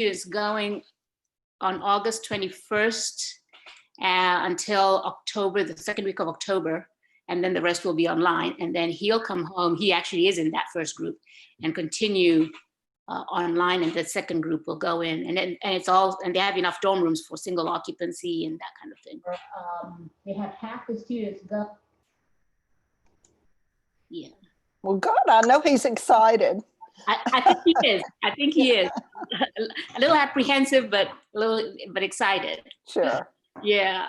students going on August 21st until October, the second week of October, and then the rest will be online. And then he'll come home. He actually is in that first group and continue online, and the second group will go in. And it's all, and they have enough dorm rooms for single occupancy and that kind of thing. They have half the students go. Yeah. Well, good. I know he's excited. I think he is. I think he is. A little apprehensive, but excited. Sure. Yeah.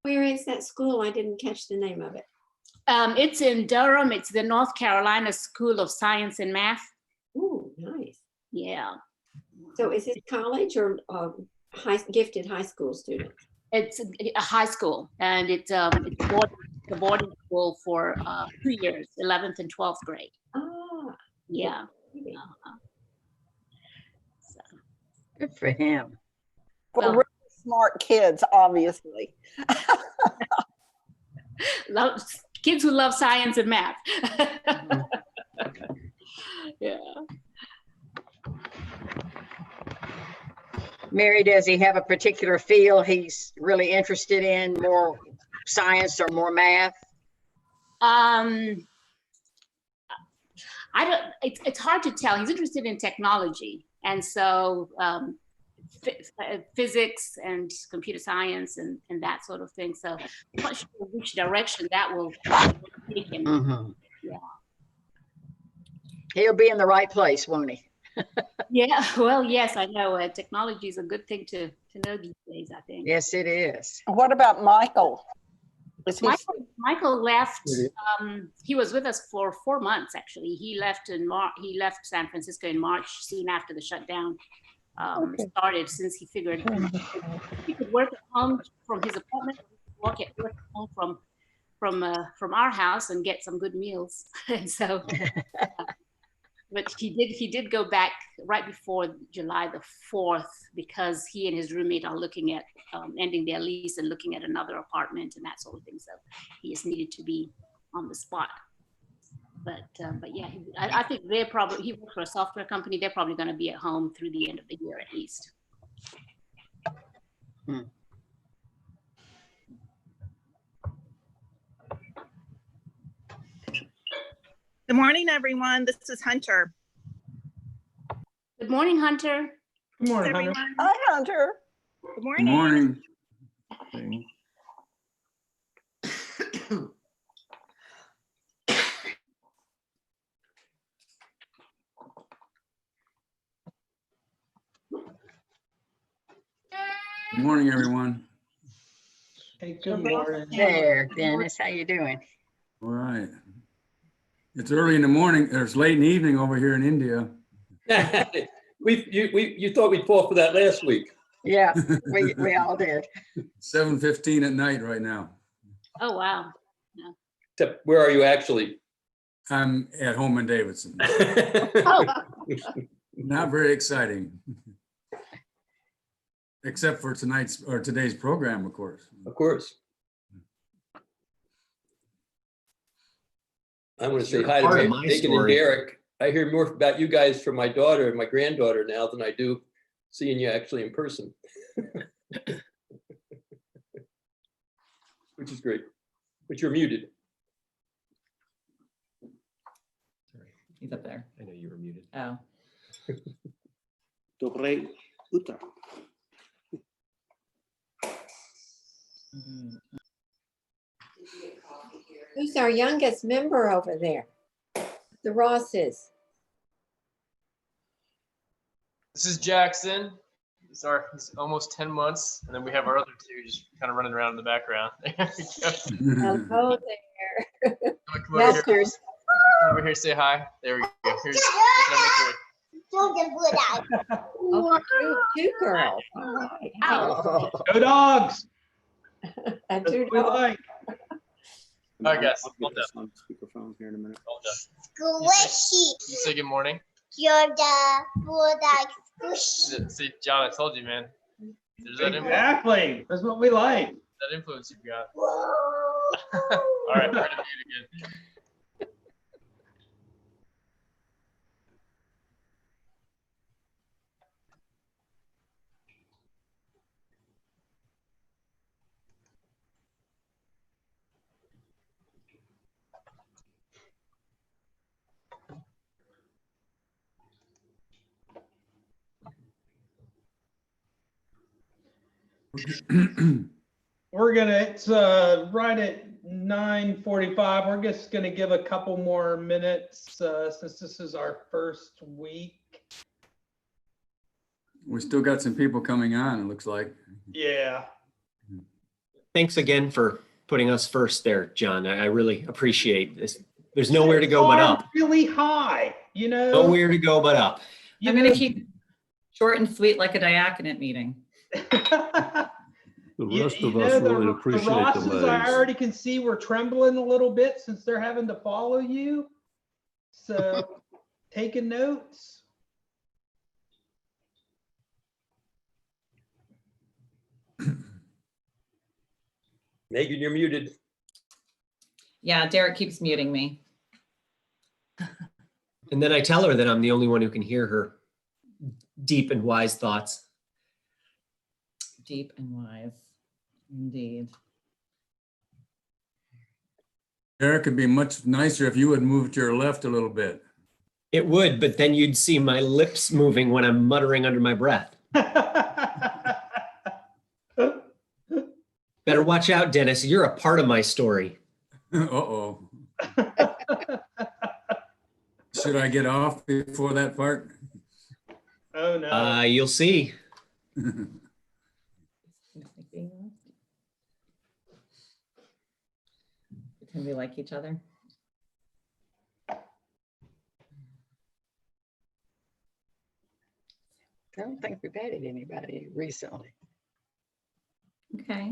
Where is that school? I didn't catch the name of it. It's in Durham. It's the North Carolina School of Science and Math. Ooh, nice. Yeah. So is it college or gifted high school student? It's a high school, and it's a boarding school for 2 years, 11th and 12th grade. Ah. Yeah. So. Good for him. For Well, really smart kids, obviously. Kids who love science and math. Yeah. Mary, does he have a particular field he's really interested in, more science or more math? I don't, it's hard to tell. He's interested in technology. And so physics and computer science and that sort of thing. So I'm not sure which direction that will take him. Mm-hmm. Yeah. He'll be in the right place, won't he? Yeah, well, yes, I know. Technology is a good thing to know these days, I think. Yes, it is. What about Michael? Michael left. He was with us for 4 months, actually. He left in he left San Francisco in March, soon after the shutdown started, since he figured he could work at home from his apartment, work at home from our house and get some good meals. And so, but he did go back right before July the 4th, because he and his roommate are looking at ending their lease and looking at another apartment and that sort of thing. So he just needed to be on the spot. But yeah, I think he works for a software company. They're probably going to be at home through the end of the year at least. Hmm. Good morning, everyone. This is Hunter. Good morning, Hunter. Good morning, Hunter. Everyone. Hi, Hunter. Good morning. Good morning. Good morning, everyone. Hey, good morning. There, Dennis, how you doing? All right. It's early in the morning, or it's late in the evening over here in India. You thought we'd fall for that last week. Yeah, we all did. 7:15 at night right now. Oh, wow. Except, where are you actually? I'm at home in Davidson. Oh, Not very exciting. Except for today's program, of course. Of course. I want to say hi Part to of my Megan and story. Derek. I hear more about you guys from my daughter and my granddaughter now than I do seeing you actually in person. Which is great. But you're muted. Sorry, he's up there. I know you were muted. Oh. Dobre utro. Who's our youngest member over there? The Rosses. This is Jackson. He's almost 10 months. And then we have our other two just kind of running around in the background. Hello there. Come over here. Come over here, say hi. There we go. Here's Oh, two girls. All right. wow. Go dogs! And two We dogs. like. All right, guys. I'll Hold get this on speakerphone here in a minute. Hold up. Squishy. You say good morning. You're the product squishy. See, John, I told you, man. There's that influence, Exactly. That's what we like. that influence you've got. All right, we're gonna mute again. It's right at 9:45. We're just gonna give a couple more minutes since this is our first week. We still got some people coming on, it looks like. Yeah. Thanks again for putting us first there, John. I really appreciate this. There's nowhere to go but up. Really high, you know. Nowhere to go but up. You I'm going know- to keep it short and sweet like a diaconate meeting. The rest of us really appreciate the Rosses, I legs. already can see we're trembling a little bit since they're having to follow you. So taking notes. Megan, you're muted. Yeah, Derek keeps muting me. And then I tell her that I'm the only one who can hear her deep and wise thoughts. Deep and wise, indeed. Eric, it'd be much nicer if you would move to your left a little bit. It would, but then you'd see my lips moving when I'm muttering under my breath. Better watch out, Dennis. You're a part of my story. Uh-oh. Should I get off before that part? Oh, no. You'll see. Pretend we like each other. I don't think we've added anybody recently. Okay.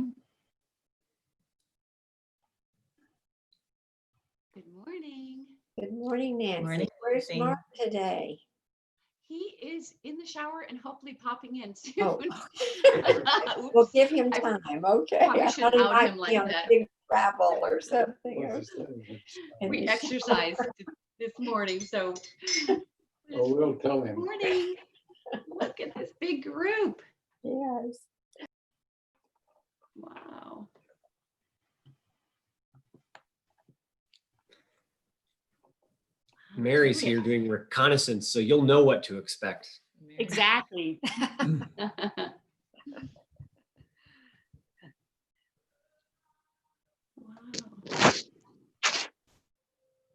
Good morning. Good morning, Nancy. Morning, Where's Nancy. Mark today? He is in the shower and hopefully popping in soon. Oh. Oops. We'll give him I time. Okay. probably I should thought he out might him be like on that. big travel or something. In We the shower. exercised this morning, so. Oh, we'll tell Good him. morning. Look at this big group. Yes. Wow. Mary's here doing reconnaissance, so you'll know what to expect. Exactly.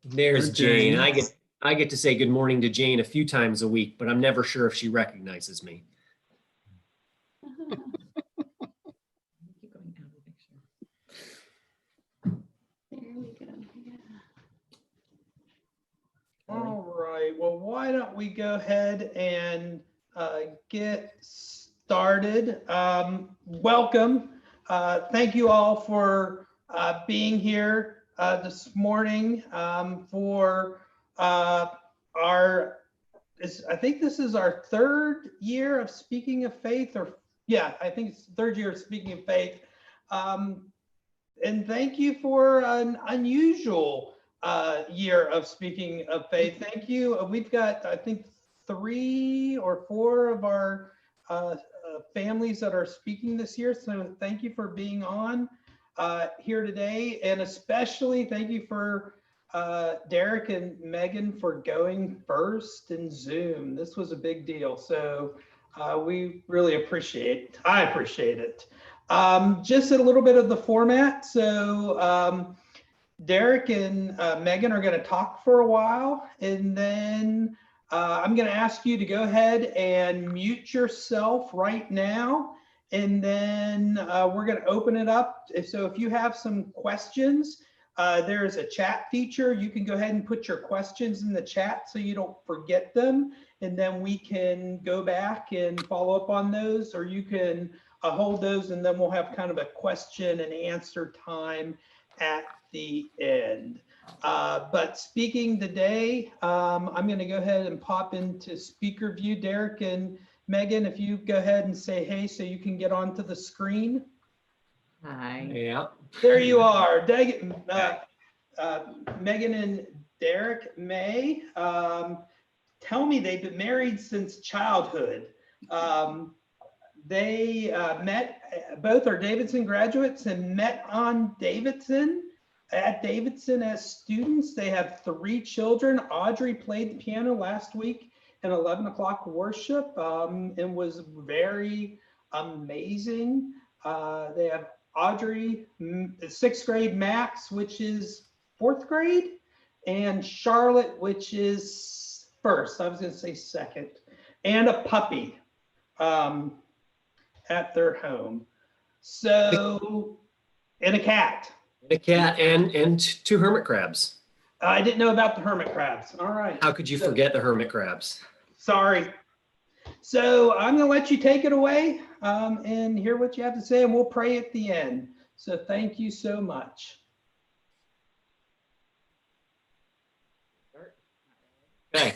There's Good Jane. Jane. I get to say good morning to Jane a few times a week, but I'm never sure if she recognizes me. Keep going out of the picture. There we go. Yeah. All right, well, why don't we go ahead and get started. Welcome. Thank you all for being here this morning for I think this is our third year of Speaking of Faith, or yeah, I think it's the third year of Speaking of Faith. And thank you for an unusual year of Speaking of Faith. Thank you. We've got, I think, 3 or 4 of our families that are speaking this year. So thank you for being on here today. And especially thank you for Derek and Megan for going first in Zoom. This was a big deal. So we really I appreciate it. Just a little bit of the format. So Derek and Megan are going to talk for a while, and then I'm going to ask you to go ahead and mute yourself right now, and then we're going to open it up. So if you have some questions, there's a chat feature. You can go ahead and put your questions in the chat so you don't forget them, and then we can go back and follow up on those, or you can hold those, and then we'll have kind of a question and answer time at the end. But speaking today, I'm going to go ahead and pop into speaker view. Derek and Megan, if you go ahead and say hey so you can get onto the screen. Hi. Yeah. There you are. Megan and Derek May. Tell me they've been married since childhood. They met, both are Davidson graduates, and met at Davidson as students. They have 3 children. Audrey played the piano last week in 11 o'clock worship and was very amazing. They have Audrey, sixth grade, Max, which is fourth grade, and Charlotte, which is first. I was going to say second, and a puppy at their home. So, and a cat. A cat and 2 hermit crabs. I didn't know about the hermit crabs. All right. How could you forget the hermit crabs? Sorry. So I'm going to let you take it away and hear what you have to say, and we'll pray at the end. So thank you so much. Okay.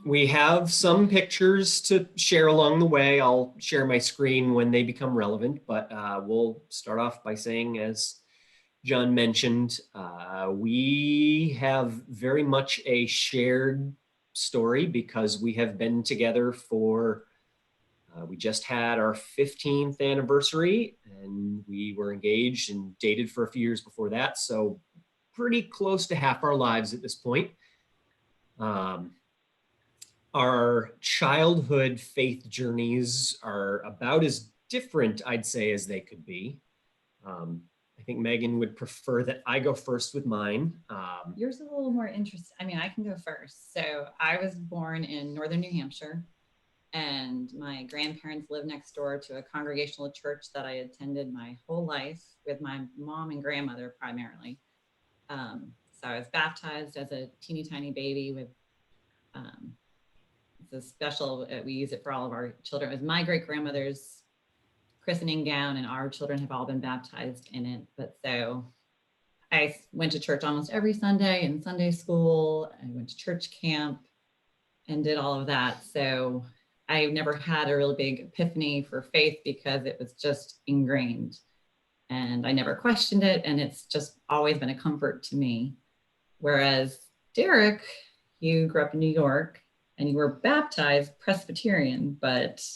We have some pictures to share along the way. I'll share my screen when they become relevant, but we'll start off by saying, as John mentioned, we have very much a shared story because we have been together for, we just had our 15th anniversary, and we were engaged and dated for a few years before that. So pretty close to half our lives at this point. Our childhood faith journeys are about as different, I'd say, as they could be. I think Megan would prefer that I go first with mine. Yours is a little more interesting. I mean, I can go first. So I was born in northern New Hampshire, and my grandparents lived next door to a congregational church that I attended my whole life with my mom and grandmother primarily. So I was baptized as a teeny tiny baby with it's a special, we use it for all of our children. It was my great grandmother's christening gown, and our children have all been baptized in it. But so I went to church almost every Sunday in Sunday school. I went to church camp and did all of that. So I never had a really big epiphany for faith because it was just ingrained, and I never questioned it. And it's just always been a comfort to me. Whereas Derek, you grew up in New York and you were baptized Presbyterian, but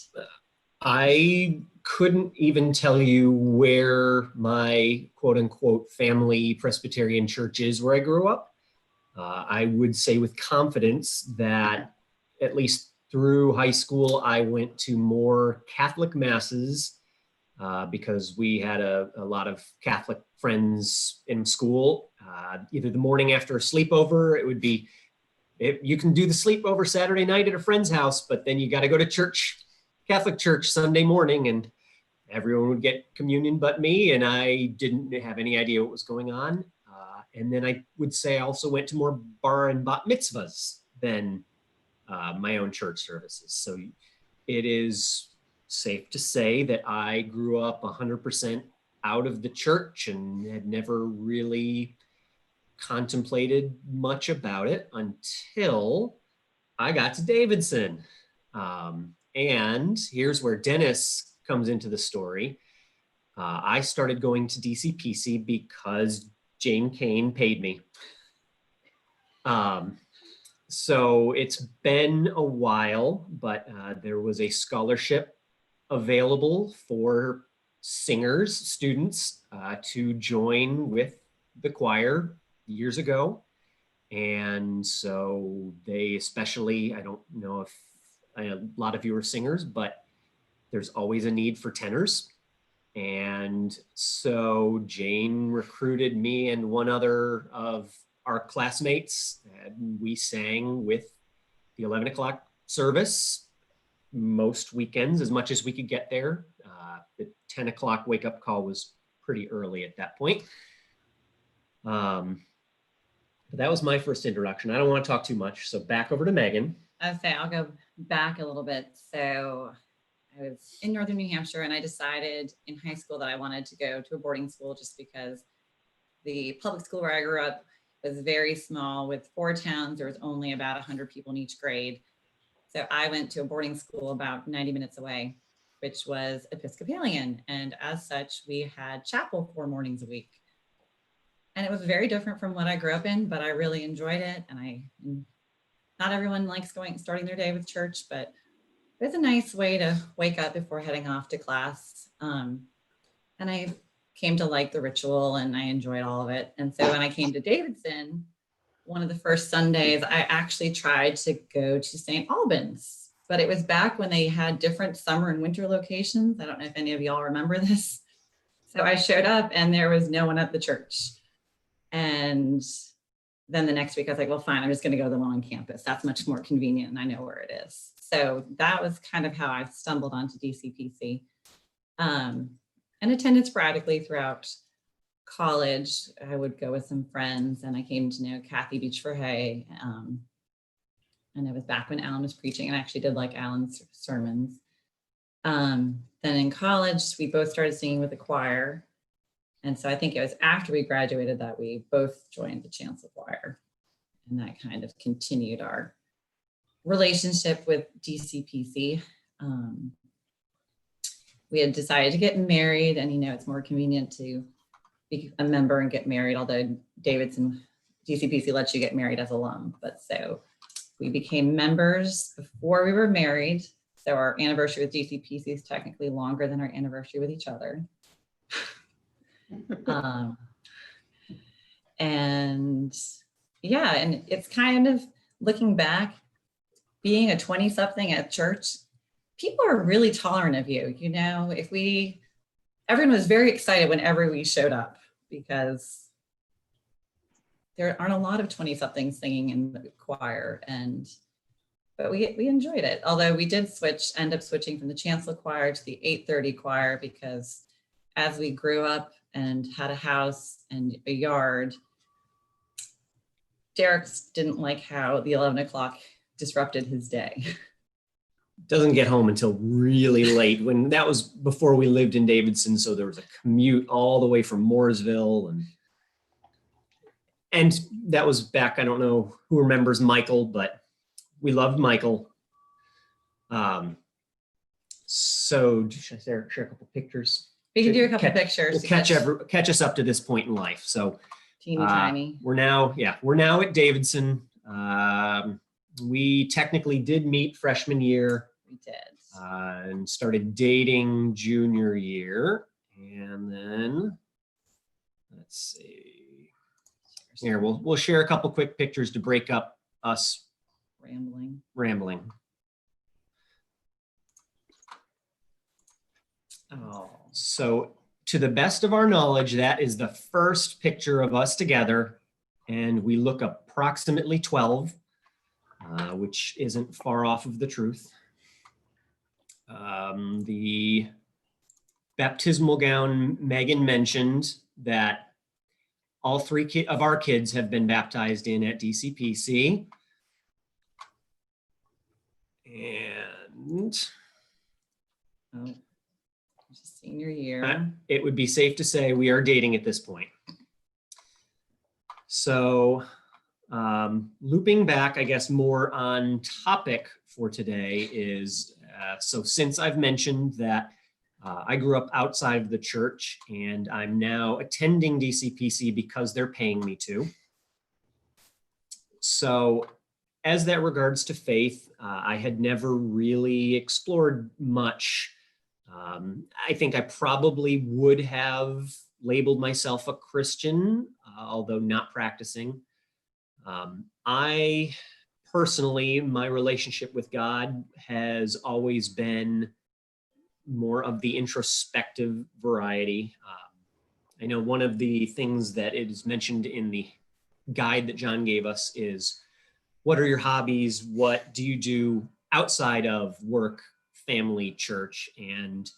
I couldn't even tell you where my quote unquote family Presbyterian church is where I grew up. I would say with confidence that at least through high school, I went to more Catholic masses because we had a lot of Catholic friends in school. Either the morning after a sleepover, it would be, you can do the sleepover Saturday night at a friend's house, but then you got to go to church, Catholic church Sunday morning, and everyone would get communion but me, and I didn't have any idea what was going on. And then I would say I also went to more bar and bat mitzvahs than my own church services. So it is safe to say that I grew up 100% out of the church and had never really contemplated much about it until I got to Davidson. And here's where Dennis comes into the story. I started going to DCPC because Jane Kane paid me. So it's been a while, but there was a scholarship available for singers, students, to join with the choir years ago. And so they especially, I don't know if a lot of you are singers, but there's always a need for tenors. And so Jane recruited me and one other of our classmates, and we sang with the 11 o'clock service most weekends as much as we could get there. The 10 o'clock wake up call was pretty early at that point. But that was my first introduction. I don't want to talk too much, so back over to Megan. I'll go back a little bit. So I was in northern New Hampshire, and I decided in high school that I wanted to go to a boarding school just because the public school where I grew up was very small. With 4 towns, there was only about 100 people in each grade. So I went to a boarding school about 90 minutes away, which was Episcopalian. And as such, we had chapel 4 mornings a week. And it was very different from what I grew up in, but I really enjoyed it. And not everyone likes starting their day with church, but it's a nice way to wake up before heading off to class. And I came to like the ritual, and I enjoyed all of it. And so when I came to Davidson, one of the first Sundays, I actually tried to go to St. Albans. but it was back when they had different summer and winter locations. I don't know if any of y'all remember this. So I showed up and there was no one at the church. And then the next week I was like, well, fine, I'm just going to go to the one on campus. That's much more convenient and I know where it is. So that was kind of how I stumbled onto DCPC, and attended sporadically throughout college. I would go with some friends and I came to know Kathy Beach for Hay. And it was back when Alan was preaching, and I actually did like Alan's sermons. Then in college, we both started singing with the choir. And so I think it was after we graduated that we both joined the chancel choir. And that kind of continued our relationship with DCPC. We had decided to get married, and it's more convenient to be a member and get married, although Davidson DCPC lets you get married as alum. But so we became members before we were married. So our anniversary with DCPC is technically longer than our anniversary with each other. And yeah, and it's kind of looking back, being a 20-something at church, people are really tolerant of you. Everyone was very excited whenever we showed up, because there aren't a lot of 20-somethings singing in the choir, but we enjoyed it. Although we did end up switching from the chancel choir to the 8:30 choir, because as we grew up and had a house and a yard, Derek didn't like how the 11 o'clock disrupted his day. Doesn't get home until really late. When that was before we lived in Davidson, so there was a commute all the way from Mooresville, and that was back, I don't know who remembers Michael, but we loved Michael. So should I share a couple pictures? We can do a couple pictures. We'll catch us up to this point in life. So teeny tiny. We're now at Davidson. We technically did meet freshman year. We did. And started dating junior year. And then, let's see. Here, we'll share a couple quick pictures to break up us rambling. Oh. So to the best of our knowledge, that is the first picture of us together, and we look approximately 12, which isn't far off of the truth. The baptismal gown, Megan mentioned that all three of our kids have been baptized in at DCPC. And senior year. It would be safe to say we are dating at this point. So looping back, I guess, more on topic for today is, so since I've mentioned that I grew up outside of the church and I'm now attending DCPC because they're paying me to. So as that regards to faith, I had never really explored much. I think I probably would have labeled myself a Christian, although not practicing. I personally, my relationship with God has always been more of the introspective variety. I know one of the things that is mentioned in the guide that John gave us is, what are your hobbies? What do you do outside of work, family, church? And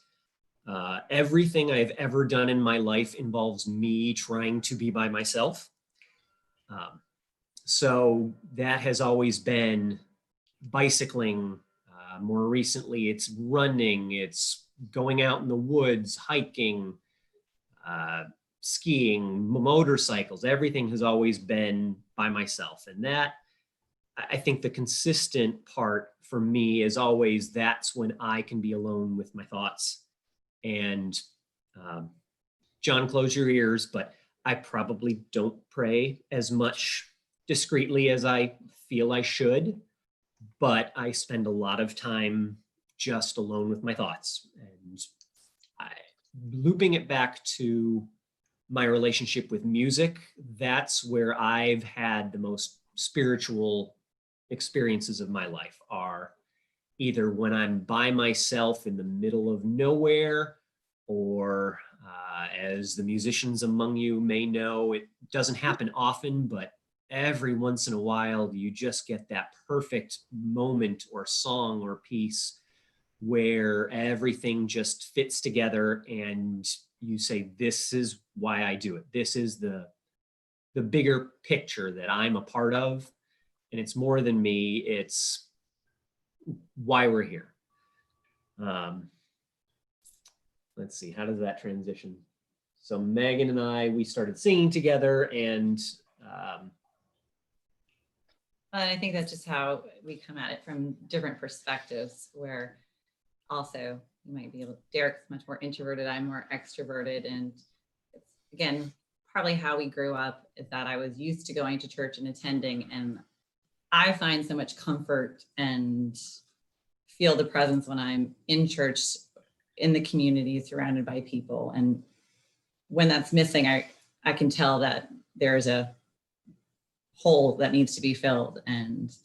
everything I've ever done in my life involves me trying to be by myself. So that has always been bicycling. More recently, it's running, it's going out in the woods, hiking, skiing, motorcycles. Everything has always been by myself. And that, I think the consistent part for me is always, that's when I can be alone with my thoughts. And John, close your ears, but I probably don't pray as much discreetly as I feel I should, but I spend a lot of time just alone with my thoughts. And looping it back to my relationship with music, that's where I've had the most spiritual experiences of my life, are either when I'm by myself in the middle of nowhere, or as the musicians among you may know, it doesn't happen often, but every once in a while, you just get that perfect moment or song or piece where everything just fits together and you say, this is why I do it. This is the bigger picture that I'm a part of. And it's more than me, it's why we're here. Let's see, how does that transition? So Megan and I, we started singing together, and I think that's just how we come at it from different perspectives, where also you might be able, Derek's much more introverted, I'm more extroverted. And it's, again, probably how we grew up is that I was used to going to church and attending, and I find so much comfort and feel the presence when I'm in church, in the community, surrounded by people. And when that's missing, I can tell that there's a hole that needs to be filled, and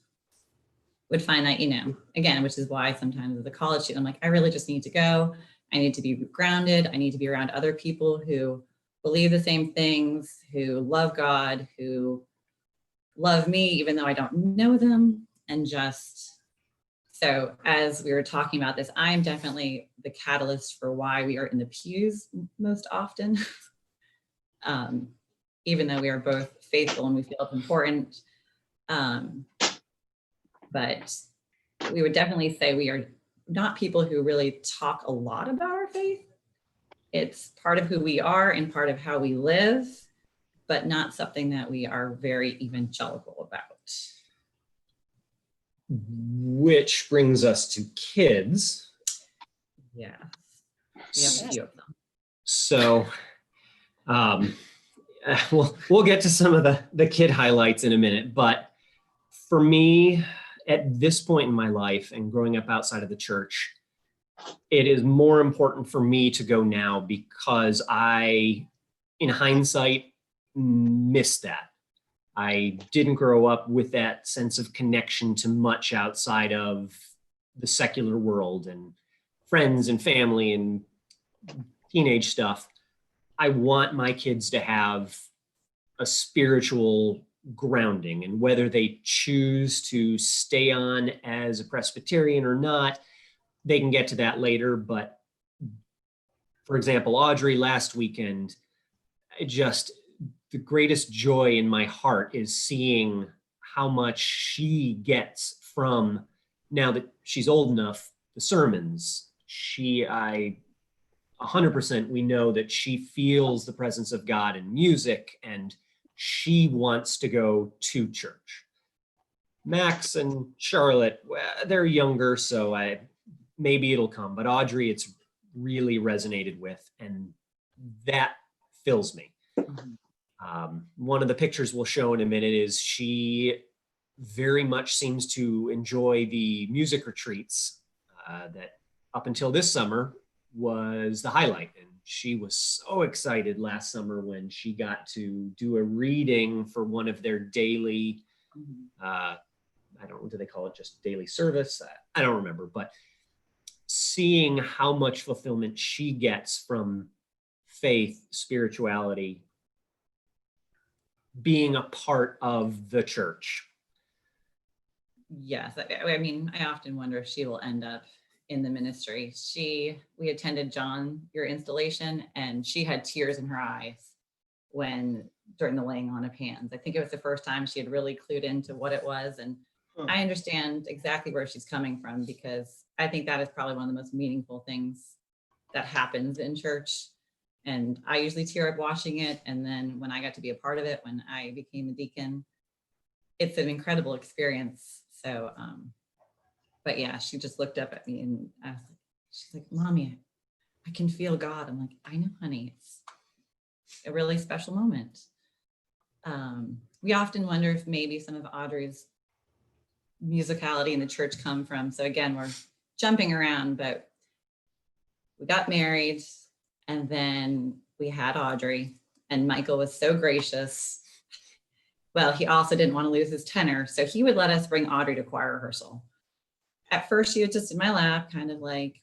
would find that, you know, again, which is why sometimes as a college student, I'm like, I really just need to go. I need to be grounded. I need to be around other people who believe the same things, who love God, who love me, even though I don't know them. And just, so as we were talking about this, I'm definitely the catalyst for why we are in the pews most often. Even though we are both faithful and we feel it's important. But we would definitely say we are not people who really talk a lot about our faith. It's part of who we are and part of how we live, but not something that we are very evangelical about. Which brings us to kids. Yeah, we have a few of them. So we'll get to some of the kid highlights in a minute, but for me, at this point in my life and growing up outside of the church, it is more important for me to go now because I, in hindsight, missed that. I didn't grow up with that sense of connection to much outside of the secular world and friends and family and teenage stuff. I want my kids to have a spiritual grounding, and whether they choose to stay on as a Presbyterian or not, they can get to that later. But for example, Audrey last weekend, the greatest joy in my heart is seeing how much she gets from, now that she's old enough, the sermons. 100% we know that she feels the presence of God in music, and she wants to go to church. Max and Charlotte, well, they're younger, so maybe it'll come, but Audrey, it's really resonated with, and that fills me. One of the pictures we'll show in a minute is she very much seems to enjoy the music retreats that up until this summer was the highlight. And she was so excited last summer when she got to do a reading for one of their daily, I don't know, do they call it just daily service? I don't remember, but seeing how much fulfillment she gets from faith, spirituality, being a part of the church. Yes, I mean, I often wonder if she will end up in the ministry. We attended, John, your installation, and she had tears in her eyes during the laying on of hands. I think it was the first time she had really clued into what it was. And I understand exactly where she's coming from, because I think that is probably one of the most meaningful things that happens in church. And I usually tear up watching it. And then when I got to be a part of it, when I became a deacon, it's an incredible experience. So, but yeah, she just looked up at me and she's like, Mommy, I can feel God. I'm like, I know, honey, it's a really special moment. We often wonder if maybe some of Audrey's musicality in the church come from, so again, we're jumping around, but we got married and then we had Audrey, and Michael was so gracious. Well, he also didn't want to lose his tenor, so he would let us bring Audrey to choir rehearsal. at first she was just in my lap, kind of like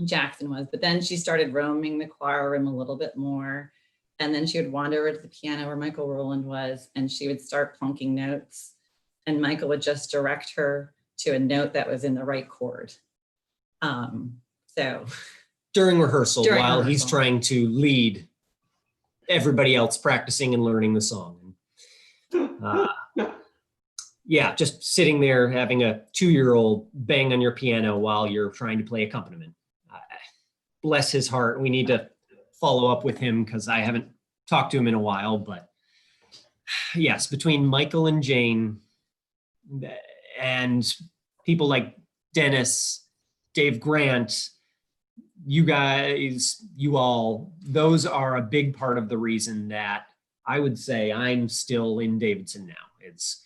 Jackson was, but then she started roaming the choir room a little bit more. And then she would wander over to the piano where Michael Rowland was, and she would start plunking notes. And Michael would just direct her to a note that was in the right chord. So During rehearsal, During while he's rehearsal. trying to lead everybody else practicing and learning the song. Yeah, just sitting there having a 2-year-old bang on your piano while you're trying to play accompaniment. Bless his heart. We need to follow up with him because I haven't talked to him in a while. But yes, between Michael and Jane and people like Dennis, Dave Grant, you guys, you all, those are a big part of the reason that I would say I'm still in Davidson now. It's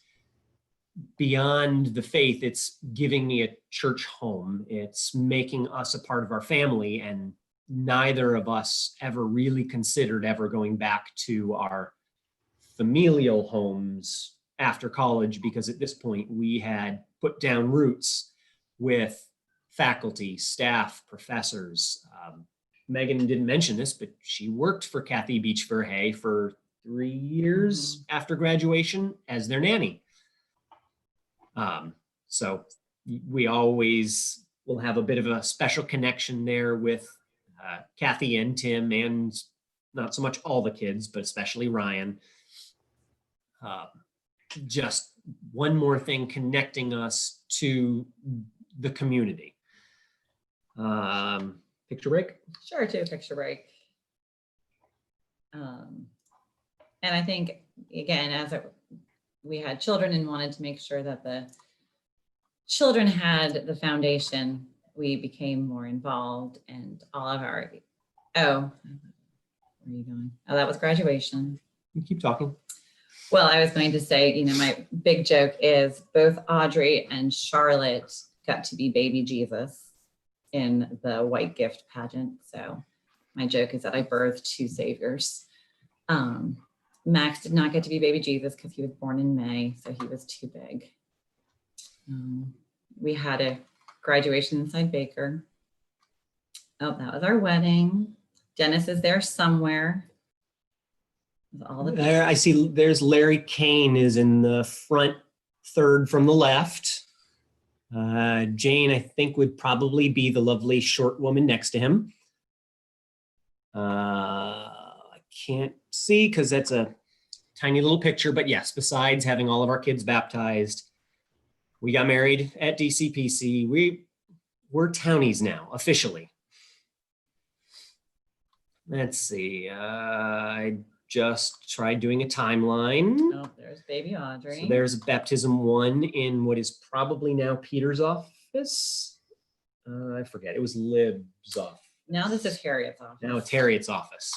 beyond the faith. It's giving me a church home. It's making us a part of our family. And neither of us ever really considered ever going back to our familial homes after college, because at this point we had put down roots with faculty, staff, professors. Megan didn't mention this, but she worked for Kathy Beach Verhey for 3 years after graduation as their nanny. So we always will have a bit of a special connection there with Kathy and Tim, and not so much all the kids, but especially Ryan. Just one more thing connecting us to the community. Picture break? sure, to a picture break. And I think, again, we had children and wanted to make sure that the children had the foundation, we became more involved, and all of our, where are you going? Oh, that was graduation. You keep talking. Well, I was going to say, my big joke is both Audrey and Charlotte got to be baby Jesus in the White Gift pageant. So my joke is that I birthed 2 saviors. Max did not get to be baby Jesus because he was born in May, so he was too big. We had a graduation inside Baker. Oh, that was our wedding. Dennis is there somewhere. With all the There, I see there's Larry Kane is in the front third from the left. Jane, I think, would probably be the lovely short woman next to him. I can't see because that's a tiny little picture, but yes, besides having all of our kids baptized, we got married at DCPC. We're townies now, officially. Let's see, I just tried doing a timeline. Oh, there's baby Audrey. So there's baptism 1 in what is probably now Peter's office. I forget, it was Lib's office. Now this is Harriet's office. Now it's Harriet's office.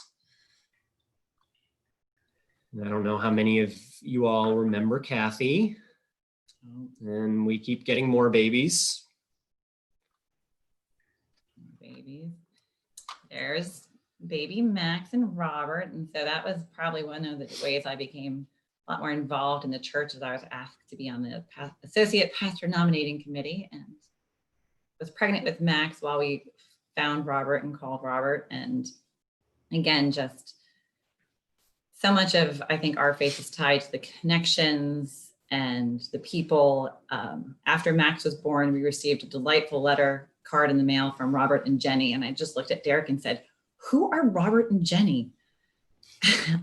I don't know how many of you all remember Kathy. And we keep getting more babies. Babies. There's baby Max and Robert. And so that was probably one of the ways I became a lot more involved in the church, as I was asked to be on the associate pastor nominating committee, and was pregnant with Max while we found Robert and called Robert. And again, just so much of, I think, our faith is tied to the connections and the people. After Max was born, we received a delightful card in the mail from Robert and Jenny. And I just looked at Derek and said, who are Robert and Jenny?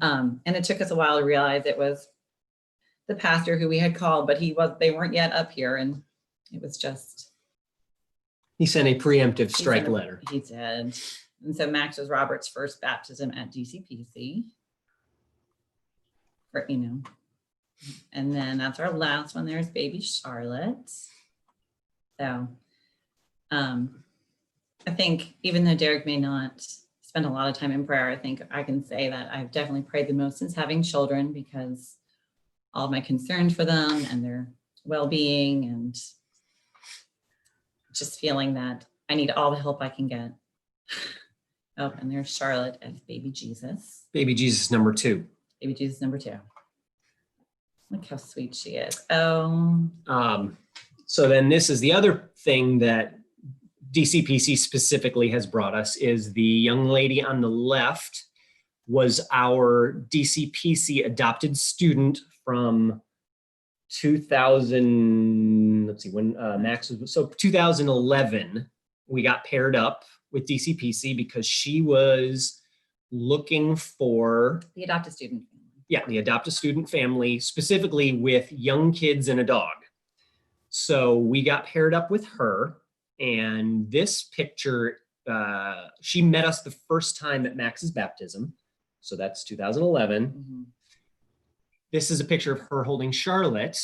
And it took us a while to realize it was the pastor who we had called, but they weren't yet up here. And it was just. He sent a preemptive strike letter. He did. And so Max was Robert's first baptism at DCPC. And then that's our last one. There's baby Charlotte. So I think even though Derek may not spend a lot of time in prayer, I think I can say that I've definitely prayed the most since having children, because all of my concerns for them and their well-being, and just feeling that I need all the help I can get. Oh, and there's Charlotte as baby Jesus. Baby Jesus number 2. Baby Jesus number 2. Look how sweet she is. Oh. So then this is the other thing that DCPC specifically has brought us is the young lady on the left was our DCPC adopted student from 2000, let's see, when Max was, so 2011, we got paired up with DCPC because she was looking for The adopted student. the adopted student family, specifically with young kids and a dog. So we got paired up with her, and this picture, she met us the first time at Max's baptism. So that's 2011. This is a picture of her holding Charlotte.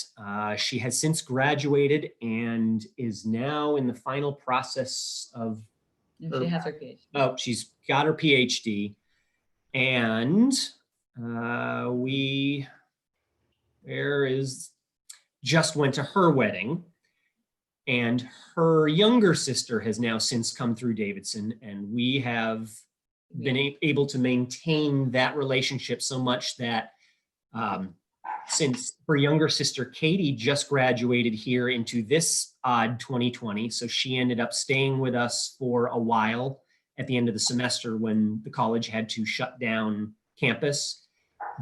She has since graduated and is now in the final process of. She has her PhD. Oh, she's got her PhD. And just went to her wedding. And her younger sister has now since come through Davidson, and we have been able to maintain that relationship so much that since her younger sister Katie just graduated here into this odd 2020, so she ended up staying with us for a while at the end of the semester when the college had to shut down campus,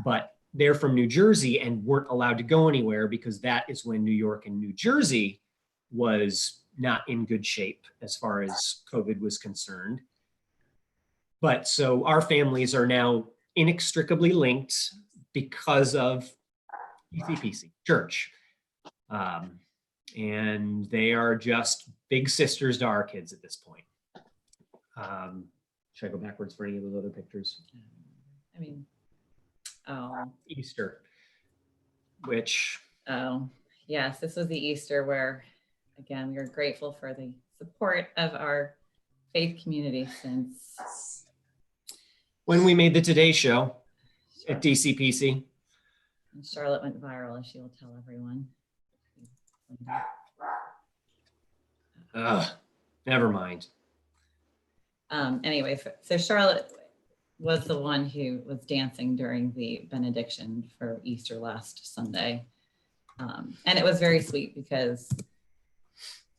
but they're from New Jersey and weren't allowed to go anywhere because that is when New York and New Jersey was not in good shape as far as COVID was concerned. But so our families are now inextricably linked because of DCPC Church. And they are just big sisters to our kids at this point. Should I go backwards for any of those other pictures? I mean, Easter, which. Oh, yes, this was the Easter where, again, we are grateful for the support of our faith community since. When we made the Today Show at DCPC. And Charlotte went viral, as she will tell everyone. Never mind. Anyway, so Charlotte was the one who was dancing during the benediction for Easter last Sunday. And it was very sweet because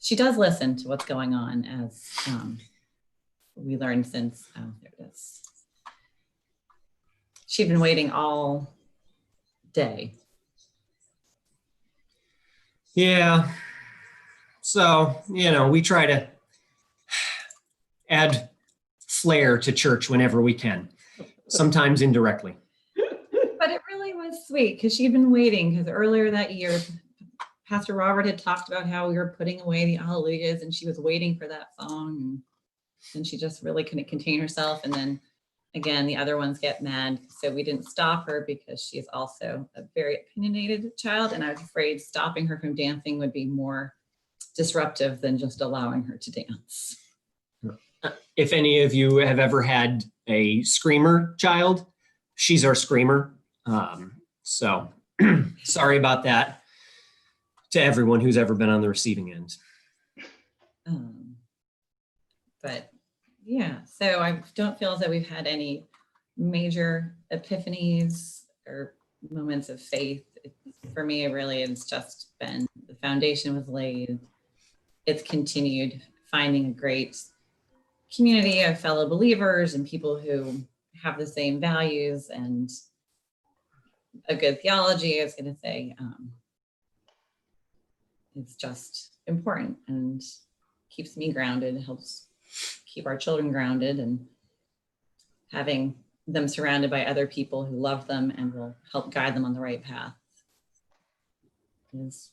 she does listen to what's going on, as we learned since, there it is. She'd been waiting all day. Yeah. So, we try to add flair to church whenever we can, sometimes indirectly. But it really was sweet because she'd been waiting, because earlier that year, Pastor Robert had talked about how we were putting away the Hallelujahs, and she was waiting for that song, and she just really couldn't contain herself. And then again, the other ones get mad. So we didn't stop her because she is also a very opinionated child. And I was afraid stopping her from dancing would be more disruptive than just allowing her to dance. If any of you have ever had a screamer child, she's our screamer. So sorry about that to everyone who's ever been on the receiving end. But yeah, so I don't feel as though we've had any major epiphanies or moments of faith. For me, it really has just been the foundation was laid. It's continued finding a great community of fellow believers and people who have the same values and a good theology. I was going to say, it's just important and keeps me grounded, helps keep our children grounded, and having them surrounded by other people who love them and will help guide them on the right path is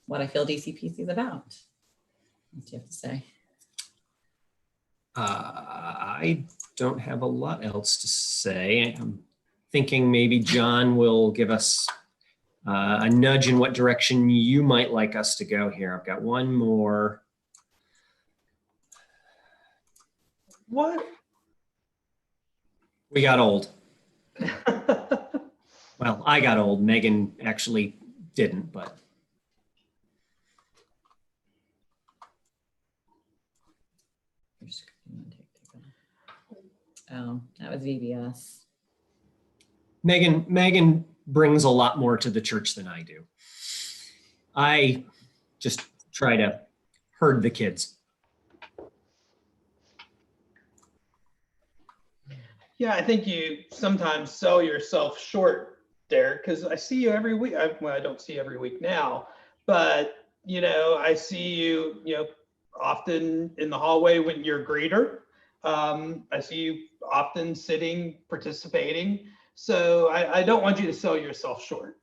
what I feel DCPC is about. What do you have to say? I don't have a lot else to say. I'm thinking maybe John will give us a nudge in what direction you might like us to go here. I've got one more. What? We got old. Well, I got old. Megan actually didn't, but. Oh, that was VBS. Megan brings a lot more to the church than I do. I just try to herd the kids. Yeah, I think you sometimes sell yourself short, Derek, because I see you every week. Well, I don't see you every week now, but I see you, often in the hallway when you're a greeter. I see you often sitting, participating. So I don't want you to sell yourself short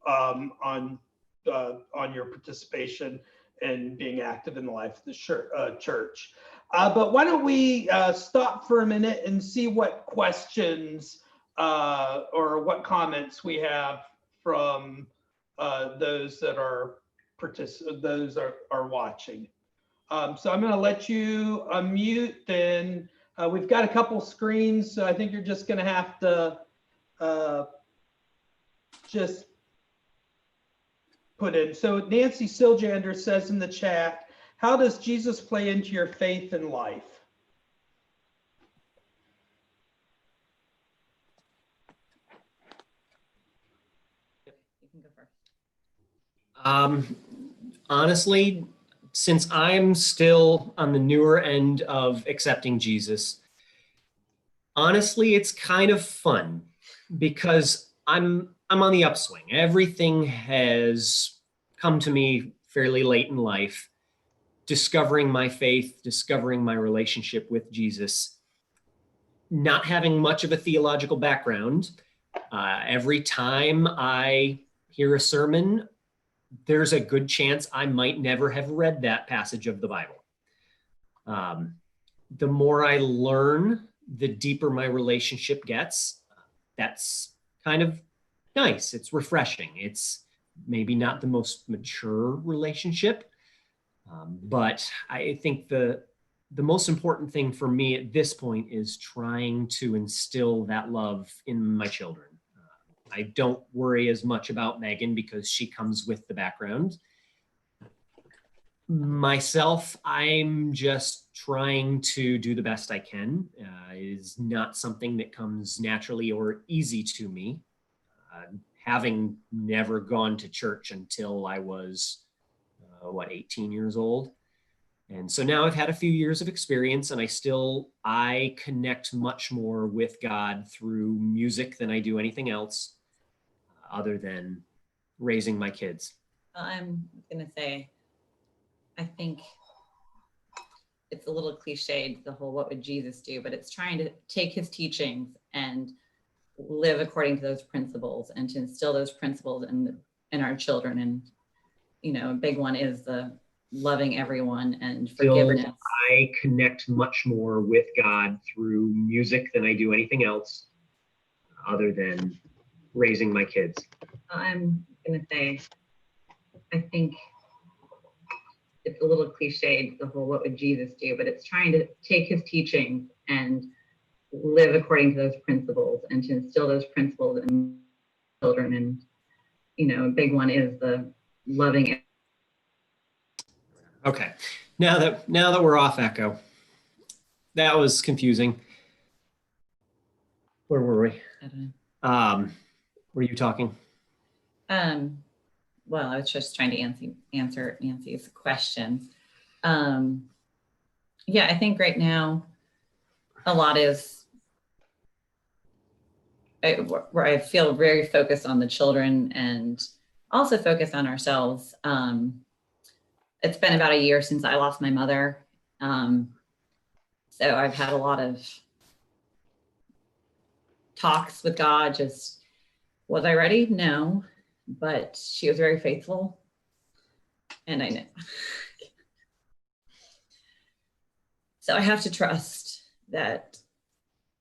on your participation and being active in the life of the church. But why don't we stop for a minute and see what questions or what comments we have from those that are watching. So I'm going to let you unmute, and we've got a couple screens, so I think you're just going to have to just put in. So Nancy Siljander says in the chat, how does Jesus play into your faith and life? You can go first. Honestly, since I'm still on the newer end of accepting Jesus, honestly, it's kind of fun because I'm on the upswing. Everything has come to me fairly late in life. Discovering my faith, discovering my relationship with Jesus, not having much of a theological background. Every time I hear a sermon, there's a good chance I might never have read that passage of the Bible. The more I learn, the deeper my relationship gets. That's kind of nice. It's refreshing. It's maybe not the most mature relationship, but I think the most important thing for me at this point is trying to instill that love in my children. I don't worry as much about Megan because she comes with the background. Myself, I'm just trying to do the best I can. It is not something that comes naturally or easy to me. Having never gone to church until I was 18 years old. And so now I've had a few years of experience, and I connect much more with God through music than I do anything else other than raising my kids. I'm going to say, I think it's a little cliched, the whole what would Jesus do, but it's trying to take his teachings and live according to those principles and to instill those principles in our children. And a big one is the loving everyone and forgiveness. I connect much more with God through music than I do anything else other than raising my kids. I'm going to say, I think it's a little cliched, the whole what would Jesus do, but it's trying to take his teachings and live according to those principles and to instill those principles in children. And, a big one is the loving. Okay, now that we're off echo, that was confusing. Where were we? I don't know. Were you talking? Well, I was just trying to answer Nancy's question. Yeah, I think right now a lot is where I feel very focused on the children and also focused on ourselves. It's been about a year since I lost my mother. So I've had a lot of talks with God. Just, was I ready? No, but she was very faithful. And I know. So I have to trust that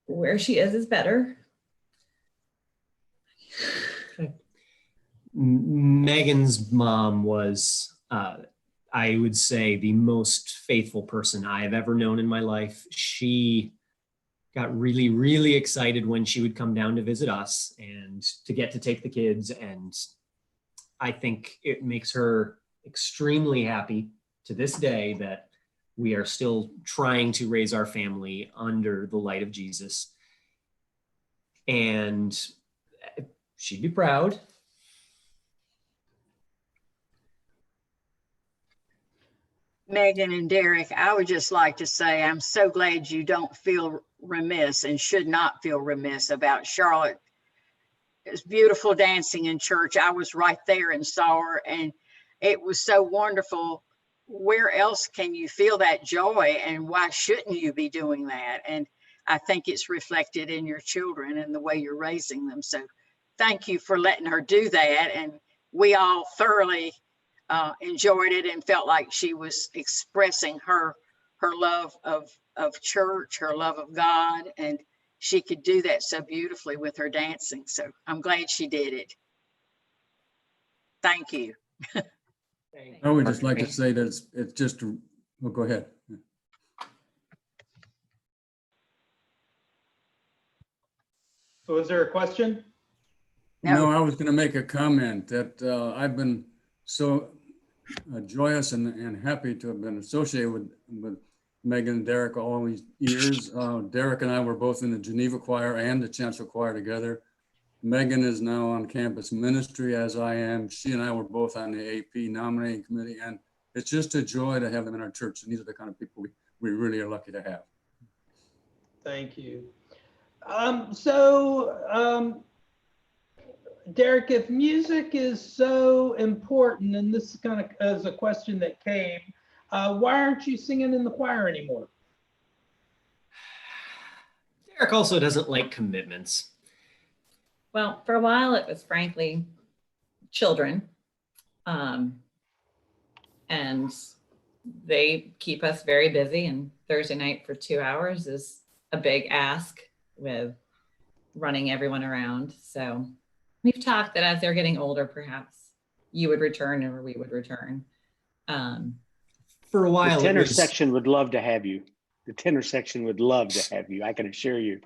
where she is better. Megan's mom was, I would say, the most faithful person I have ever known in my life. She got really, really excited when she would come down to visit us and to get to take the kids. And I think it makes her extremely happy to this day that we are still trying to raise our family under the light of Jesus. And she'd be proud. Megan and Derek, I would just like to say I'm so glad you don't feel remiss and should not feel remiss about Charlotte. It was beautiful dancing in church. I was right there and saw her, and it was so wonderful. Where else can you feel that joy, and why shouldn't you be doing that? And I think it's reflected in your children and the way you're raising them. So thank you for letting her do that. And we all thoroughly enjoyed it and felt like she was expressing her love of church, her love of God, and she could do that so beautifully with her dancing. So I'm glad she did it. Thank you. I would just like to say that it's just, well, go ahead. So is there a question? No, I was going to make a comment that I've been so joyous and happy to have been associated with Megan and Derek all these years. Derek and I were both in the Geneva Choir and the Chancel Choir together. Megan is now on campus ministry, as I am. She and I were both on the AP nominating committee, and it's just a joy to have them in our church. And these are the kind of people we really are lucky to have. Thank you. Derek, if music is so important, and this is kind of as a question that came, why aren't you singing in the choir anymore? Derek also doesn't like commitments. Well, for a while it was frankly children. And they keep us very busy, and Thursday night for 2 hours is a big ask with running everyone around. So we've talked that as they're getting older, perhaps you would return or we would return. For a while, the tenor section would love to have you. The tenor section would love to have you. I can assure you.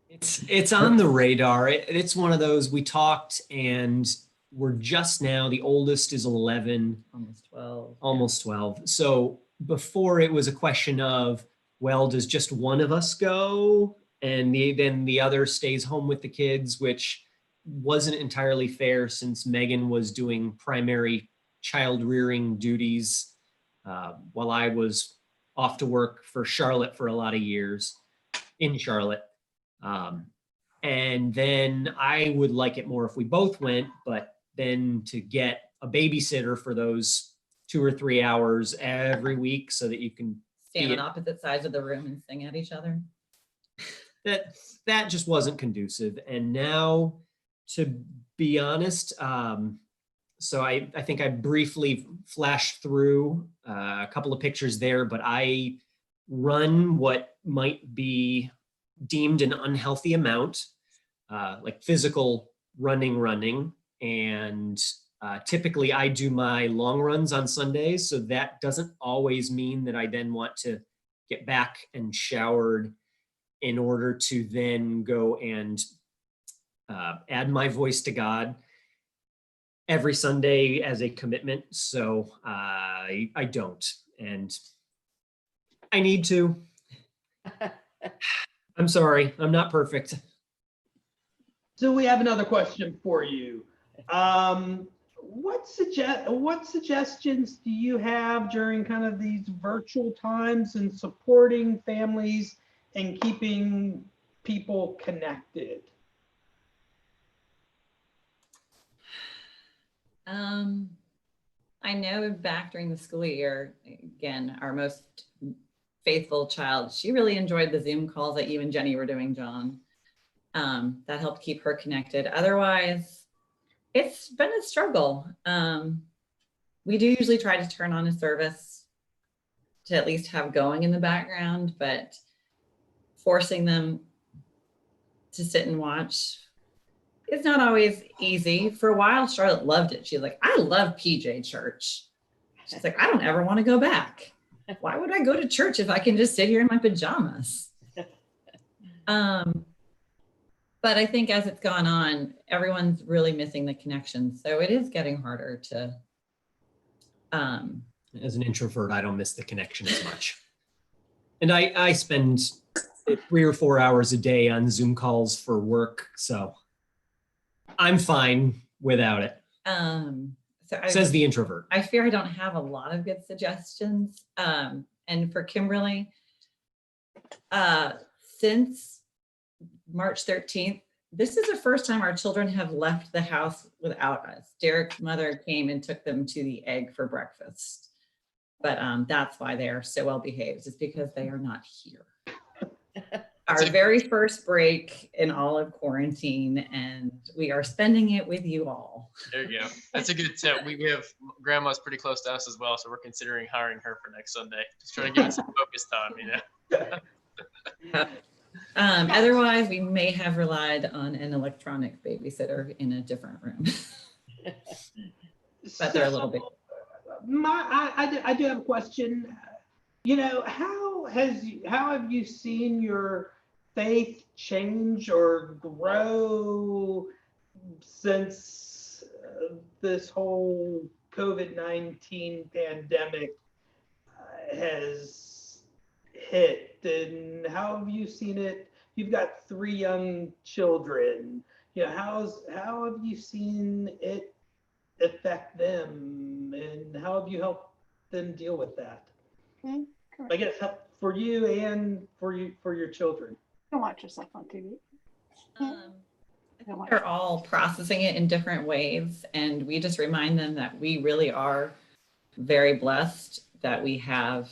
It's on the radar. It's one of those we talked, and we're just now, the oldest is 11. Almost 12. Almost 12. So before it was a question of, well, does just one of us go? And then the other stays home with the kids, which wasn't entirely fair since Megan was doing primary child rearing duties while I was off to work for Charlotte for a lot of years in Charlotte. And then I would like it more if we both went, but then to get a babysitter for those 2 or 3 hours every week so that you can stand on opposite sides of the room and sing at each other. That just wasn't conducive. And now, to be honest, so I think I briefly flashed through a couple of pictures there, but I run what might be deemed an unhealthy amount, like physical running. And typically I do my long runs on Sundays. So that doesn't always mean that I then want to get back and showered in order to then go and add my voice to God every Sunday as a commitment. So I don't, and I need to. I'm sorry, I'm not perfect. So we have another question for you. What suggestions do you have during kind of these virtual times and supporting families and keeping people connected? I know back during the school year, again, our most faithful child, she really enjoyed the Zoom calls that you and Jenny were doing, John. That helped keep her connected. Otherwise, it's been a struggle. We do usually try to turn on a service to at least have going in the background, but forcing them to sit and watch, it's not always easy. For a while, Charlotte loved it. She's like, I love PJ Church. She's like, I don't ever want to go back. Why would I go to church if I can just sit here in my pajamas? But I think as it's gone on, everyone's really missing the connection. So it is getting harder to. As an introvert, I don't miss the connection as much. And I spend 3 or 4 hours a day on Zoom calls for work. So I'm fine without it. So So Says the introvert. I fear I don't have a lot of good suggestions. And for Kimberly, since March 13th, this is the first time our children have left the house without us. Derek's mother came and took them to the egg for breakfast. But that's why they are so well behaved, is because they are not here. Our very first break in all of quarantine, and we are spending it with you all. There you go. That's a good tip. We have grandma's pretty close to us as well, so we're considering hiring her for next Sunday. Just trying to give it some focus time, you know. Otherwise, we may have relied on an electronic babysitter in a different room. But they're a little bit. I do have a question. You know, how have you seen your faith change or grow since this whole COVID-19 pandemic has hit? And how have you seen it? You've got 3 young children. You know, how have you seen it affect them, and how have you helped them deal with that? I guess for you and for your children. Don't watch yourself on TV. They're all processing it in different ways, and we just remind them that we really are very blessed that we have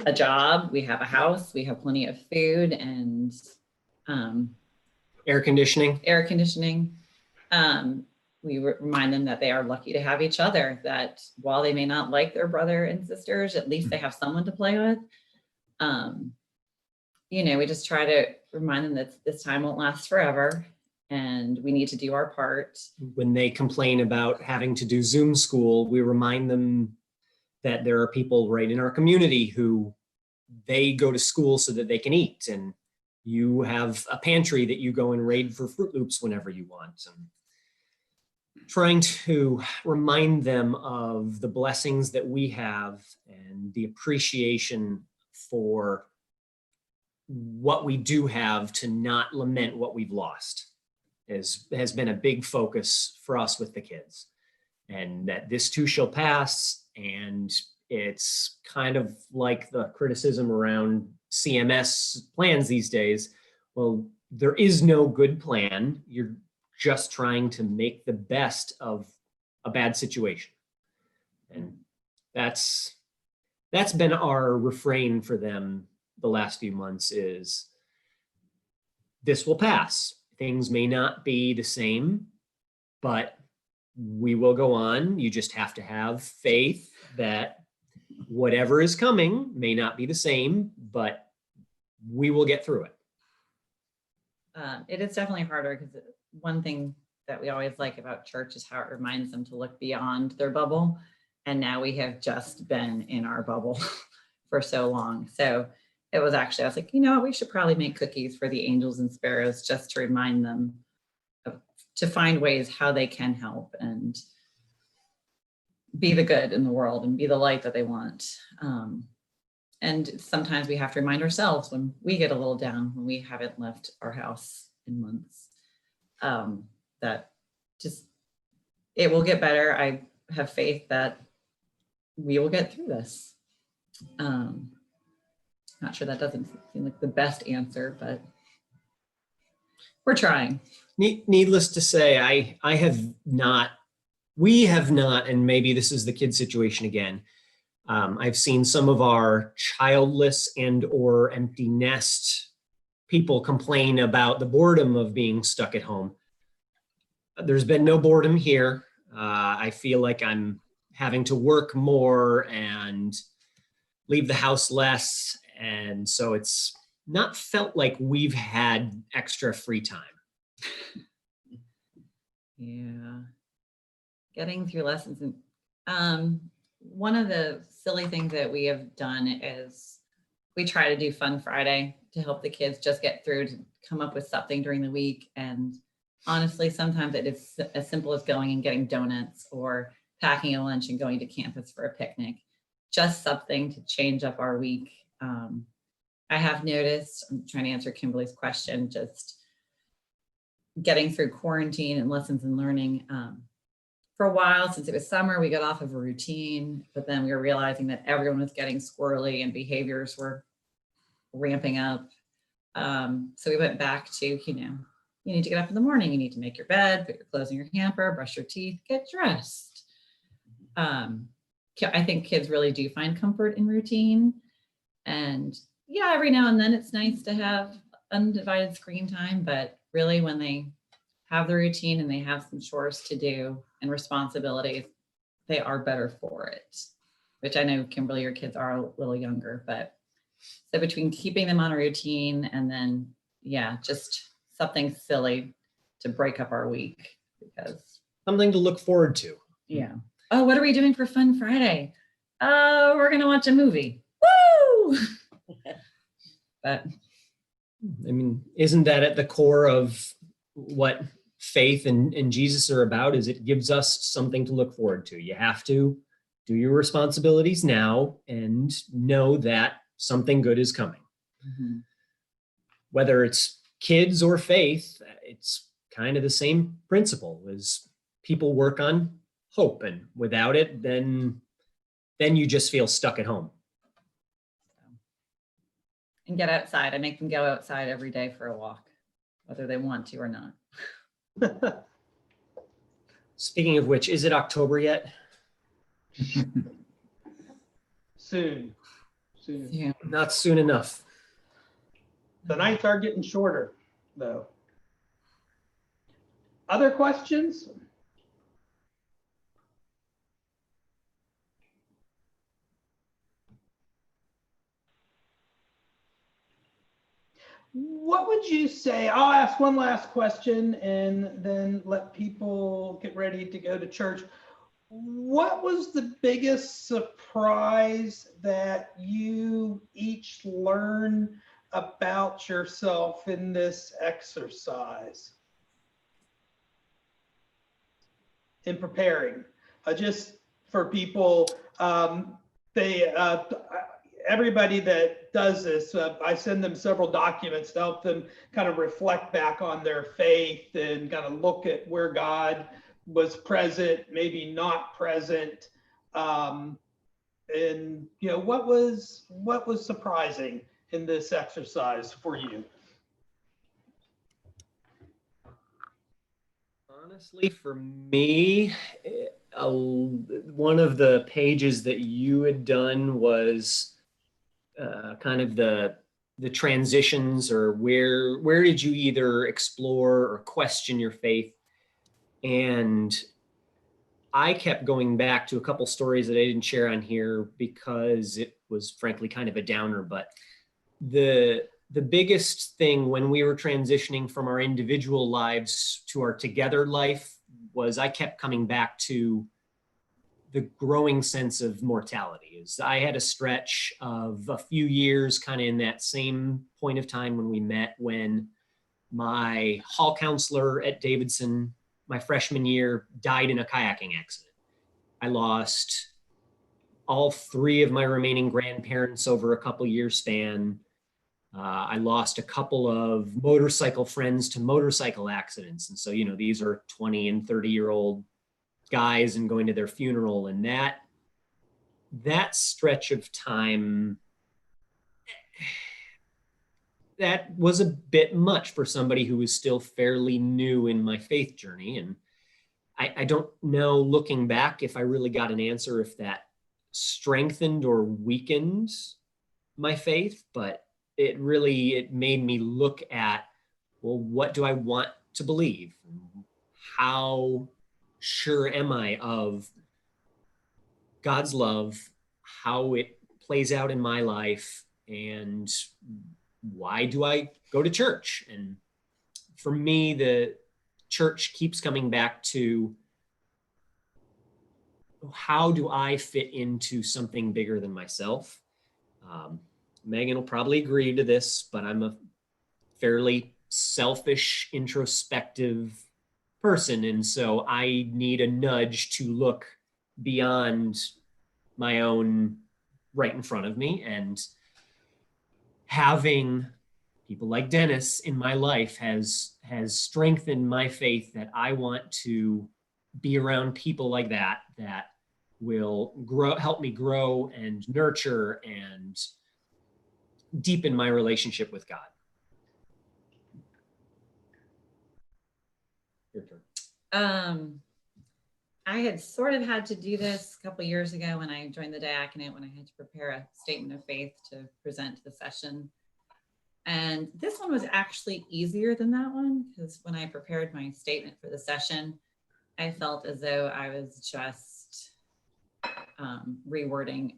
a job, we have a house, we have plenty of food, and air conditioning. We remind them that they are lucky to have each other, that while they may not like their brother and sisters, at least they have someone to play with. You know, we just try to remind them that this time won't last forever and we need to do our part. When they complain about having to do Zoom school, we remind them that there are people right in our community who they go to school so that they can eat, and you have a pantry that you go and raid for Fruit Loops whenever you want. And trying to remind them of the blessings that we have and the appreciation for what we do have, to not lament what we've lost, has been a big focus for us with the kids. And that this too shall pass. And it's kind of like the criticism around CMS plans these days. Well, there is no good plan. You're just trying to make the best of a bad situation. And that's been our refrain for them the last few months, is this will pass. Things may not be the same, but we will go on. You just have to have faith that whatever is coming may not be the same, but we will get through it. It is definitely harder, because one thing that we always like about church is how it reminds them to look beyond their bubble. And now we have just been in our bubble for so long. So it was actually, I was like, you know what, we should probably make cookies for the angels and sparrows, just to remind them to find ways how they can help and be the good in the world and be the light that they want. And sometimes we have to remind ourselves when we get a little down, when we haven't left our house in months, that just, it will get better. I have faith that we will get through this. Not sure that doesn't seem like the best answer, but we're trying. Needless to say, we have not, and maybe this is the kid situation again. I've seen some of our childless and or empty nest people complain about the boredom of being stuck at home. There's been no boredom here. I feel like I'm having to work more and leave the house less. And so it's not felt like we've had extra free time. Yeah. Getting through lessons. And one of the silly things that we have done is we try to do Fun Friday to help the kids just get through, to come up with something during the week. And honestly, sometimes it is as simple as going and getting donuts or packing a lunch and going to campus for a picnic. Just something to change up our week. I have noticed, I'm trying to answer Kimberly's question, just getting through quarantine and lessons and learning. for a while, since it was summer, we got off of a routine, but then we were realizing that everyone was getting squirrely and behaviors were ramping up. So we went back to, you need to get up in the morning, you need to make your bed, put your clothes in your hamper, brush your teeth, get dressed. I think kids really do find comfort in routine. And yeah, every now and then it's nice to have undivided screen time, but really when they have the routine and they have some chores to do and responsibilities, they are better for it, which I know, Kimberly, your kids are a little younger, but so between keeping them on a routine and then, yeah, just something silly to break up our week because. Something to look forward to. Yeah. Oh, what are we doing for Fun Friday? Oh, we're going to watch a movie. Woo! But I mean, isn't that at the core of what faith and Jesus are about? Is it gives us something to look forward to. You have to do your responsibilities now and know that something good is coming. Mm-hmm. Whether it's kids or faith, it's kind of the same principle as people work on hope, and without it, then you just feel stuck at home. And get outside. I make them go outside every day for a walk, whether they want to or not. Speaking of which, is it October yet? Soon. Yeah. Not soon enough. The nights are getting shorter, though. Other questions? What would you say? I'll ask one last question and then let people get ready to go to church. What was the biggest surprise that you each learned about yourself in this exercise? In preparing, just for people, everybody that does this, I send them several documents to help them kind of reflect back on their faith and kind of look at where God was present, maybe not present. And what was surprising in this exercise for you? Honestly, for me, one of the pages that you had done was kind of the transitions, or where did you either explore or question your faith? And I kept going back to a couple stories that I didn't share on here because it was frankly kind of a downer. But the biggest thing when we were transitioning from our individual lives to our together life was I kept coming back to the growing sense of mortality. Is I had a stretch of a few years kind of in that same point of time when we met, when my hall counselor at Davidson, my freshman year, died in a kayaking accident. I lost all three of my remaining grandparents over a couple years span. I lost a couple of motorcycle friends to motorcycle accidents. And so, these are 20 and 30-year-old guys and going to their funeral. And that stretch of time, that was a bit much for somebody who was still fairly new in my faith journey. And I don't know, looking back, if I really got an answer if that strengthened or weakened my faith, but it made me look at, well, what do I want to believe? How sure am I of God's love, how it plays out in my life, and why do I go to church? And for me, the church keeps coming back to, how do I fit into something bigger than myself? Megan will probably agree to this, but I'm a fairly selfish, introspective person. And so I need a nudge to look beyond my own right in front of me. And having people like Dennis in my life has strengthened my faith that I want to be around people like that will help me grow and nurture and deepen my relationship with God. Your turn. I had sort of had to do this a couple years ago when I joined the diaconate, when I had to prepare a statement of faith to present to the session. And this one was actually easier than that one, because when I prepared my statement for the session, I felt as though I was just rewording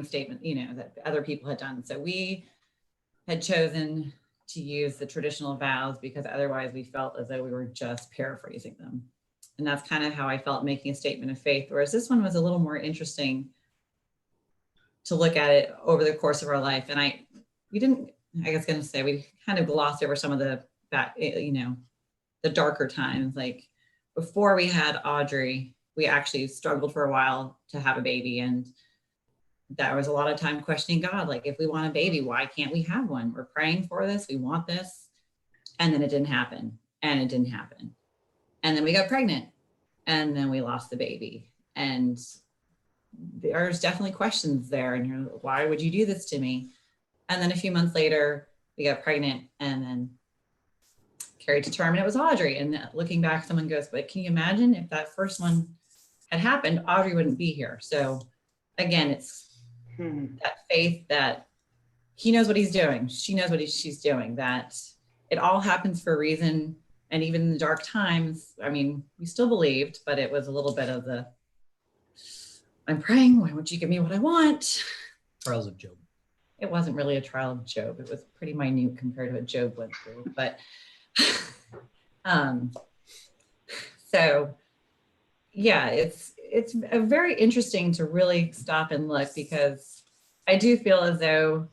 statement, that other people had done. So we had chosen to use the traditional vows because otherwise we felt as though we were just paraphrasing them. And that's kind of how I felt making a statement of faith. Whereas this one was a little more interesting to look at it over the course of our life. And we kind of glossed over some of the darker times. Like before we had Audrey, we actually struggled for a while to have a baby. And there was a lot of time questioning God. Like, if we want a baby, why can't we have one? We're praying for this. We want this. And then it didn't happen. And it didn't happen. And then we got pregnant. And then we lost the baby. And there's definitely questions there. And you're like, why would you do this to me? And then a few months later, we got pregnant and then carried to term, and it was Audrey. And looking back, someone goes, but can you imagine if that first one had happened, Audrey wouldn't be here. So again, it's that faith that he knows what he's doing. She knows what she's doing, that it all happens for a reason. And even in the dark times, I mean, we still believed, but it was a little bit of the, I'm praying, why won't you give me what I want? Trials of Job. It wasn't really a trial of Job. It was pretty minute compared to what Job went through. But so yeah, it's very interesting to really stop and look, because I do feel as though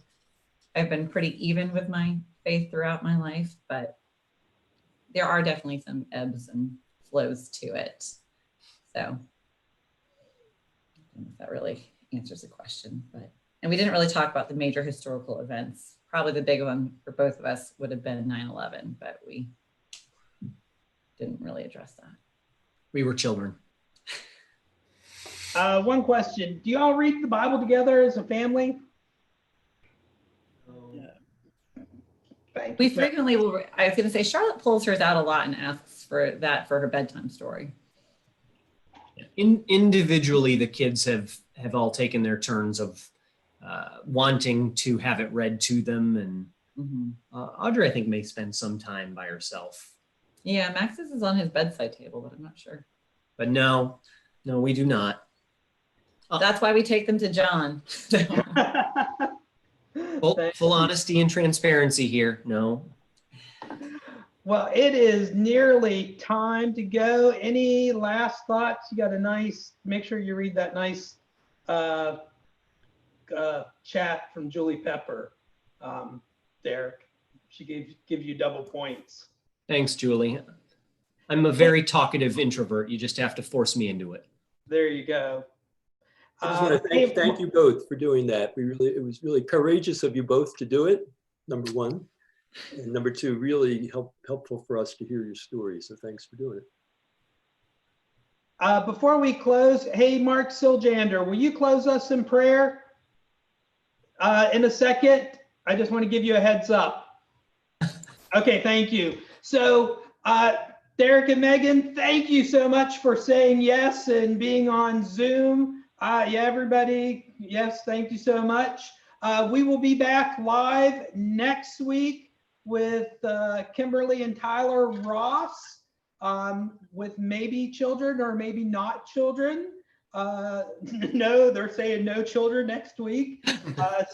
I've been pretty even with my faith throughout my life, but there are definitely some ebbs and flows to it. So I don't know if that really answers the question, and we didn't really talk about the major historical events. Probably the big one for both of us would have been 9/11, but we didn't really address that. We were children. One question. Do you all read the Bible together as a family? We frequently will. I was going to say, Charlotte pulls hers out a lot and asks for that for her bedtime story. Individually, the kids have all taken their turns of wanting to have it read to them. And Audrey, I think, may spend some time by herself. Yeah, Max's is on his bedside table, but I'm not sure. But no, we do not. That's why we take them to John. Full honesty and transparency here. No. Well, it is nearly time to go. Any last thoughts? You got a nice, make sure you read that nice chat from Julie Pepper there. She gives you double points. Thanks, Julie. I'm a very talkative introvert. You just have to force me into it. There you go. I just want to thank you both for doing that. It was really courageous of you both to do it, number one. And number two, really helpful for us to hear your story. So thanks for doing it. Before we close, hey, Mark Siljander, will you close us in prayer? In a second, I just want to give you a heads up. Okay, thank you. So Derek and Megan, thank you so much for saying yes and being on Zoom. Yeah, everybody, yes, thank you so much. We will be back live next week with Kimberly and Tyler Ross with maybe children or maybe not children. No, they're saying no children next week.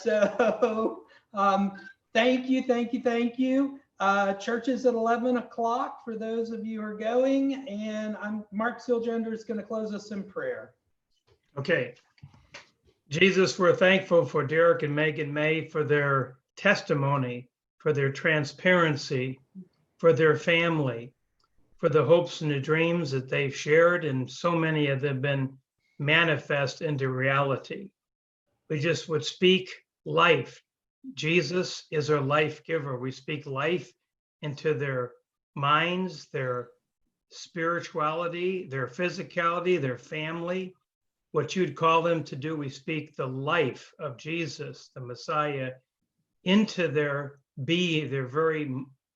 So thank you. Church is at 11 o'clock for those of you who are going, and Mark Siljander is going to close us in prayer. Okay. Jesus, we're thankful for Derek and Megan May for their testimony, for their transparency, for their family, for the hopes and the dreams that they've shared, and so many of them been manifest into reality. We just would speak life. Jesus is our life giver. We speak life into their minds, their spirituality, their physicality, their family, what you'd call them to do. We speak the life of Jesus, the Messiah, into their being, their very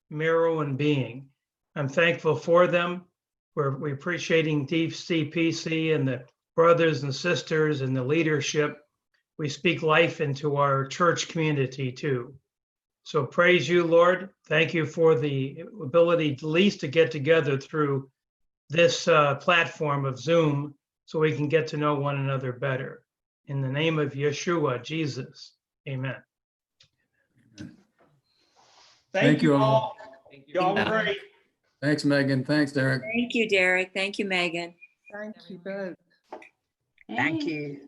marrow and being. I'm thankful for them. We're appreciating DCPC and the brothers and sisters and the leadership. We speak life into our church community too. So praise you, Lord. Thank you for the ability at least to get together through this platform of Zoom so we can get to know one another better. In the name of Yeshua, Jesus, amen. Thank you all. Y'all were great. Thanks, Megan. Thanks, Derek. Thank you, Derek. Thank you, Megan. Thank you both. Thank you.